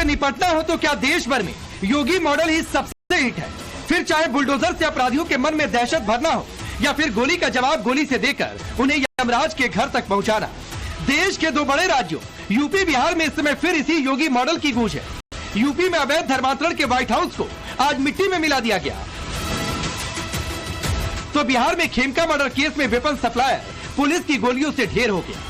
से निपटना हो तो क्या देश भर में योगी मॉडल ही सबसे हिट है। फिर चाहे बुलडोजर से अपराधियों के मन में दहशत भरना हो या फिर गोली का जवाब गोली से देकर उन्हें यमराज के घर तक पहुंचाना। देश के दो बड़े राज्यों यूपी बिहार में इस समय फिर इसी योगी मॉडल की गूंज है। यूपी में अवैध धर्मांतरण के व्हाइट हाउस को आज मिट्टी में मिला दिया गया, तो बिहार में खेमका मर्डर केस में वेपन सप्लायर पुलिस की गोलियों से ढेर हो गया।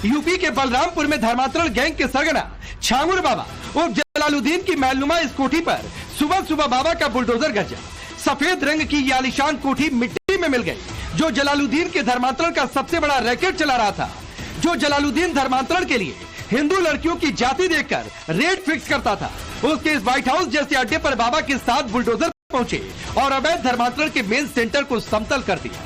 यूपी के बलरामपुर में धर्मांतरण गैंग के सरगना छांगुर बाबा उर्फ जलालुद्दीन की महलनुमा इस कोठी पर सुबह सुबह बाबा का बुलडोजर गरजा। सफेद रंग की यह आलीशान कोठी मिट्टी में मिल गई, जो जलालुद्दीन के धर्मांतरण का सबसे बड़ा रैकेट चला रहा था। जो जलालुद्दीन धर्मांतरण के लिए हिंदू लड़कियों की जाति देखकर रेट फिक्स करता था, उसके इस व्हाइट हाउस जैसे अड्डे पर बाबा के साथ बुलडोजर पहुंचे और अवैध धर्मांतरण के मेन सेंटर को समतल कर दिया।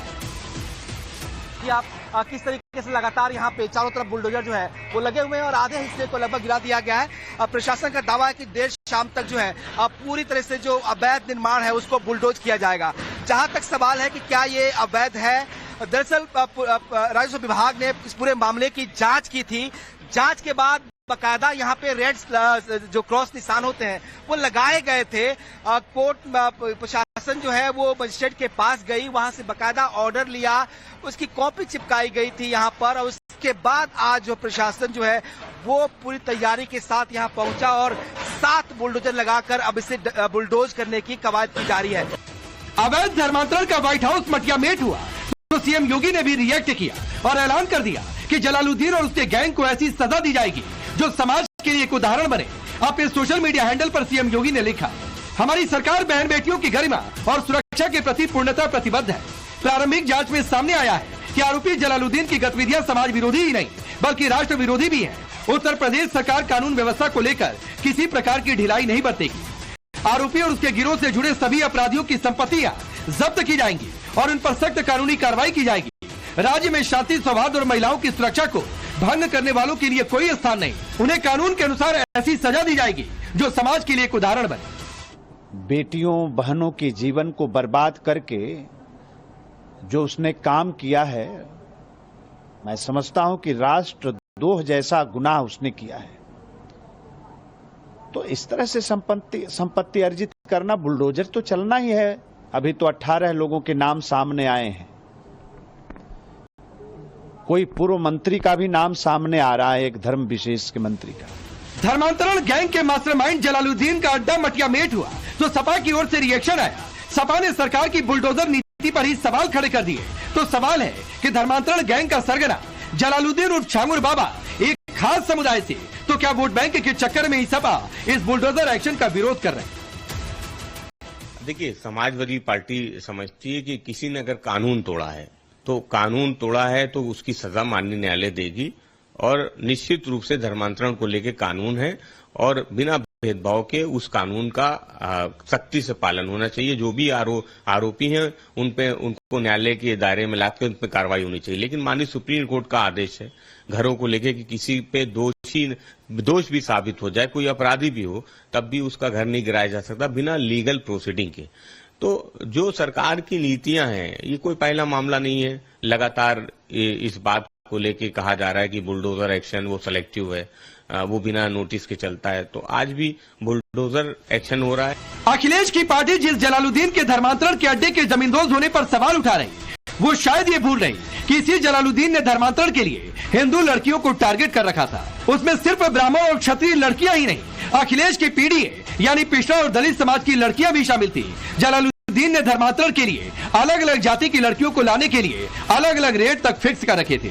आप किस तरीके से लगातार यहाँ पे चारों तरफ बुलडोजर जो है वो लगे हुए हैं और आधे हिस्से को लगभग गिरा दिया गया है। प्रशासन का दावा है कि देर शाम तक जो है पूरी तरह से जो अवैध निर्माण है उसको बुलडोज किया जाएगा। जहां तक सवाल है कि क्या ये अवैध है, दरअसल राजस्व विभाग ने इस पूरे मामले की जांच की थी। जांच के बाद बकायदा यहाँ पे रेड जो क्रॉस निशान होते हैं वो लगाए गए थे। कोर्ट प्रशासन जो है वो मजिस्ट्रेट के पास गई, वहां से बकायदा ऑर्डर लिया, उसकी कॉपी चिपकाई गई थी यहाँ पर, और उसके बाद आज जो प्रशासन जो है वो पूरी तैयारी के साथ यहाँ पहुंचा और 7 बुलडोजर लगाकर अब इसे बुलडोज करने की कवायद की जा रही है। अवैध धर्मांतरण का व्हाइट हाउस मटियामेट हुआ तो सीएम योगी ने भी रिएक्ट किया और ऐलान कर दिया कि जलालुद्दीन और उसके गैंग को ऐसी सजा दी जाएगी जो समाज के लिए एक उदाहरण बने। अपने सोशल मीडिया हैंडल पर सीएम योगी ने लिखा, हमारी सरकार बहन बेटियों की गरिमा और सुरक्षा के प्रति पूर्णतः प्रतिबद्ध है। प्रारंभिक जांच में सामने आया है कि आरोपी जलालुद्दीन की गतिविधियां समाज विरोधी ही नहीं बल्कि राष्ट्र विरोधी भी है। उत्तर प्रदेश सरकार कानून व्यवस्था को लेकर किसी प्रकार की ढिलाई नहीं बरतेगी। आरोपी और उसके गिरोह से जुड़े सभी अपराधियों की संपत्तियां जब्त की जाएंगी और उन पर सख्त कानूनी कार्रवाई की जाएगी। राज्य में शांति सौहार्द और महिलाओं की सुरक्षा को भंग करने वालों के लिए कोई स्थान नहीं। उन्हें कानून के अनुसार ऐसी सजा दी जाएगी जो समाज के लिए एक उदाहरण बने। बेटियों बहनों के जीवन को बर्बाद करके जो उसने काम किया है, मैं समझता हूं कि राष्ट्रद्रोह जैसा गुनाह उसने किया है। तो इस तरह से संपत्ति अर्जित करना, बुलडोजर तो चलना ही है। अभी तो 18 लोगों के नाम सामने आए हैं। कोई पूर्व मंत्री का भी नाम सामने आ रहा है, एक धर्म विशेष के मंत्री का। धर्मांतरण गैंग के मास्टरमाइंड जलालुद्दीन का अड्डा मटियामेट हुआ तो सपा की ओर से रिएक्शन आया। सपा ने सरकार की बुलडोजर नीति पर ही सवाल खड़े कर दिए। तो सवाल है कि धर्मांतरण गैंग का सरगना जलालुद्दीन उर्फ छांगुर बाबा एक खास समुदाय से, तो क्या वोट बैंक के चक्कर में ही सपा इस बुलडोजर एक्शन का विरोध कर रहे हैं? देखिए, समाजवादी पार्टी समझती है कि किसी ने अगर कानून तोड़ा है तो कानून तोड़ा है तो उसकी सजा माननीय न्यायालय देगी, और निश्चित रूप से धर्मांतरण को लेकर कानून है और बिना भेदभाव के उस कानून का सख्ती से पालन होना चाहिए। जो भी आरोपी हैं उनको न्यायालय के दायरे में लाकर उन पर कार्रवाई होनी चाहिए। लेकिन माननीय सुप्रीम कोर्ट का आदेश है घरों को लेकर कि किसी पे दोष भी साबित हो जाए, कोई अपराधी भी हो, तब भी उसका घर नहीं गिराया जा सकता बिना लीगल प्रोसीडिंग के। तो जो सरकार की नीतियां हैं, ये कोई पहला मामला नहीं है। लगातार इस बात को लेके कहा जा रहा है कि बुलडोजर एक्शन वो सेलेक्टिव है, वो बिना नोटिस के चलता है। तो आज भी बुलडोजर एक्शन हो रहा है। अखिलेश की पार्टी जिस जलालुद्दीन के धर्मांतरण के अड्डे के जमींदोज होने पर सवाल उठा रही, वो शायद ये भूल रही कि इसी जलालुद्दीन ने धर्मांतरण के लिए हिंदू लड़कियों को टारगेट कर रखा था। उसमें सिर्फ ब्राह्मण और क्षत्रिय लड़कियां ही नहीं, अखिलेश की पीढ़ी यानी पिछड़ा और दलित समाज की लड़कियां भी शामिल थी। जलालुद्दीन ने धर्मांतरण के लिए अलग अलग जाति की लड़कियों को लाने के लिए अलग अलग रेट तक फिक्स कर रखे थे।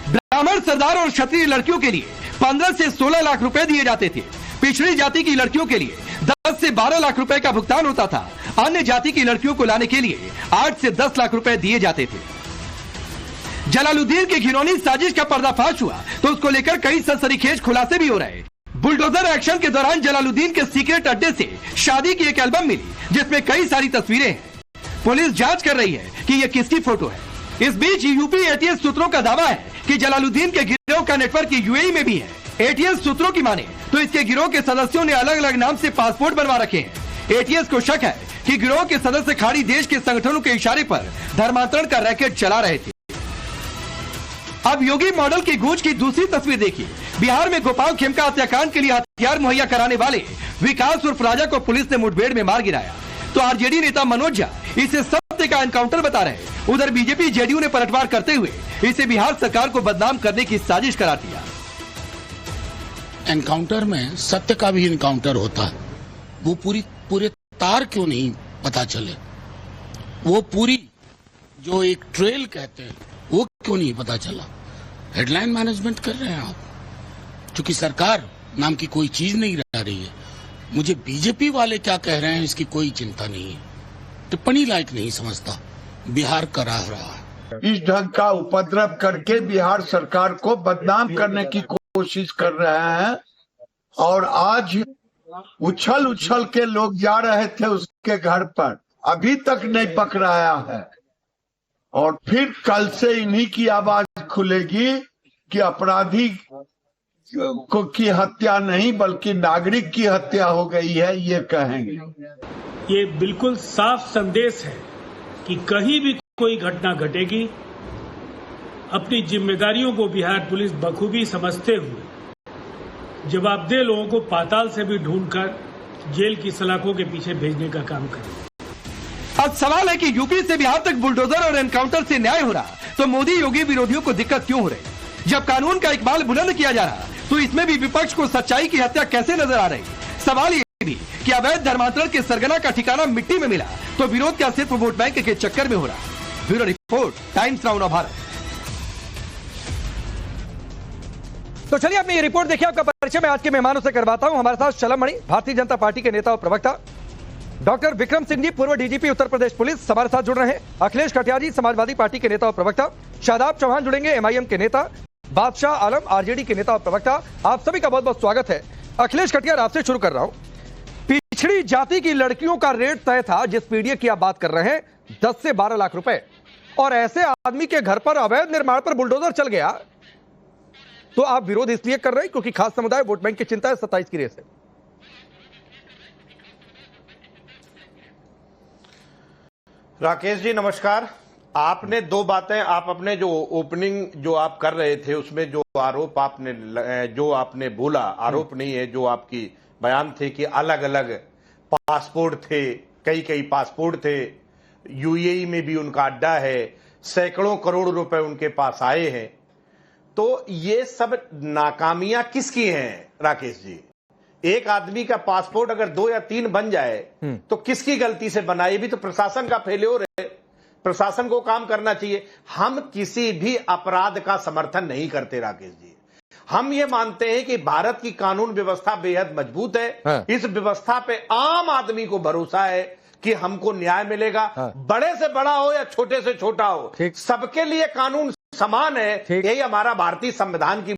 ब्राह्मण, सरदार और क्षत्रिय लड़कियों के लिए 15 से 16 लाख रुपए दिए जाते थे। पिछड़ी जाति की लड़कियों के लिए 10 से 12 लाख रुपए का भुगतान होता था। अन्य जाति की लड़कियों को लाने के लिए 8 से 10 लाख रुपए दिए जाते थे। जलालुद्दीन की घिनौनी साजिश का पर्दाफाश हुआ तो उसको लेकर कई सनसनीखेज खुलासे भी हो रहे। बुलडोजर एक्शन के दौरान जलालुद्दीन के सीक्रेट अड्डे से शादी की एक एल्बम मिली जिसमें कई सारी तस्वीरें हैं। पुलिस जांच कर रही है कि यह किसकी फोटो है। इस बीच यूपी एटीएस सूत्रों का दावा है कि जलालुद्दीन के गिरोह का नेटवर्क यूएई में भी है। एटीएस सूत्रों की माने तो इसके गिरोह के सदस्यों ने अलग अलग नाम से पासपोर्ट बनवा रखे हैं। एटीएस को शक है कि गिरोह के सदस्य खाड़ी देश के संगठनों के इशारे पर धर्मांतरण का रैकेट चला रहे थे। अब योगी मॉडल की गूंज की दूसरी तस्वीर देखिए। बिहार में गोपाल खेमका हत्याकांड के लिए हथियार मुहैया कराने वाले विकास उर्फ राजा को पुलिस ने मुठभेड़ में मार गिराया, तो आरजेडी नेता मनोज झा इसे सत्य का एनकाउंटर बता रहे। उधर बीजेपी जेडीयू ने पलटवार करते हुए इसे बिहार सरकार को बदनाम करने की साजिश करार दिया। एनकाउंटर में सत्य का भी एनकाउंटर होता है। वो पूरे तार क्यों नहीं पता चले, वो पूरी जो एक ट्रेल कहते हैं वो क्यों नहीं पता चला। हेडलाइन मैनेजमेंट कर रहे हैं आप, क्योंकि सरकार नाम की कोई चीज नहीं रह रही है। मुझे बीजेपी वाले क्या कह रहे हैं इसकी कोई चिंता नहीं है, टिप्पणी लायक नहीं समझता। बिहार करा रहा है, इस ढंग का उपद्रव करके बिहार सरकार को बदनाम करने की कोशिश कर रहे हैं। और आज उछल उछल के लोग जा रहे थे उसके घर पर, अभी तक नहीं पकड़ाया है। और फिर कल से इन्हीं की आवाज खुलेगी कि अपराधी की हत्या नहीं बल्कि नागरिक की हत्या हो गई है, ये कहेंगे। ये बिल्कुल साफ संदेश है कि कहीं भी कोई घटना घटेगी, अपनी जिम्मेदारियों को बिहार पुलिस बखूबी समझते हुए जवाबदेह लोगों को पाताल से भी ढूंढकर जेल की सलाखों के पीछे भेजने का काम करें। अब सवाल है कि यूपी से बिहार तक बुलडोजर और एनकाउंटर से न्याय हो रहा, तो मोदी योगी विरोधियों को दिक्कत क्यों हो रही? जब कानून का इकबाल बुलंद किया जा रहा, तो इसमें भी विपक्ष को सच्चाई की हत्या कैसे नजर आ रही? सवाल ये भी कि अवैध धर्मांतरण के सरगना का ठिकाना मिट्टी में मिला, तो विरोध क्या सिर्फ वोट बैंक के चक्कर में हो रहा? Bureau report, times now Bharat. तो चलिए अपनी ये रिपोर्ट देखिए। आपका परिचय मैं आज के मेहमानों से करवाता हूं। हमारे साथ शलम मणि, भारतीय जनता पार्टी के नेता और प्रवक्ता, डॉक्टर विक्रम सिंह जी, पूर्व डीजीपी उत्तर प्रदेश पुलिस, हमारे साथ जुड़ रहे हैं। अखिलेश कटियार जी, समाजवादी पार्टी के नेता और प्रवक्ता। शादाब चौहान जुड़ेंगे, एमआईएम के नेता। बादशाह आलम, आरजेडी के नेता और प्रवक्ता। आप सभी का बहुत बहुत स्वागत है। अखिलेश कटियार, आपसे शुरू कर रहा हूं। पिछड़ी जाति की लड़कियों का रेट तय था, जिस पीडीए की आप बात कर रहे हैं, 10 से 12 लाख रुपए, और ऐसे आदमी के घर पर अवैध निर्माण पर बुलडोजर चल गया, तो आप विरोध इसलिए कर रहे हैं क्योंकि खास समुदाय वोट बैंक की चिंता है 27 की रेस है? राकेश जी नमस्कार। आपने दो बातें, आप अपने जो ओपनिंग जो आप कर रहे थे उसमें जो आरोप आपने बोला, आरोप नहीं है, जो आपकी बयान थे कि अलग अलग पासपोर्ट थे, कई पासपोर्ट थे, यूएई में भी उनका अड्डा है, सैकड़ों करोड़ रुपए उनके पास आए हैं, तो ये सब नाकामियां किसकी हैं राकेश जी? एक आदमी का पासपोर्ट अगर 2 या 3 बन जाए तो किसकी गलती से बना? ये भी तो प्रशासन का फेल्योर है, प्रशासन को काम करना चाहिए। हम किसी भी अपराध का समर्थन नहीं करते राकेश जी। हम ये मानते हैं कि भारत की कानून व्यवस्था बेहद मजबूत है। हाँ। इस व्यवस्था पे आम आदमी को भरोसा है कि हमको न्याय मिलेगा। हाँ। बड़े से बड़ा हो या छोटे से छोटा हो, सबके लिए कानून समान है। यही हमारा भारतीय संविधान की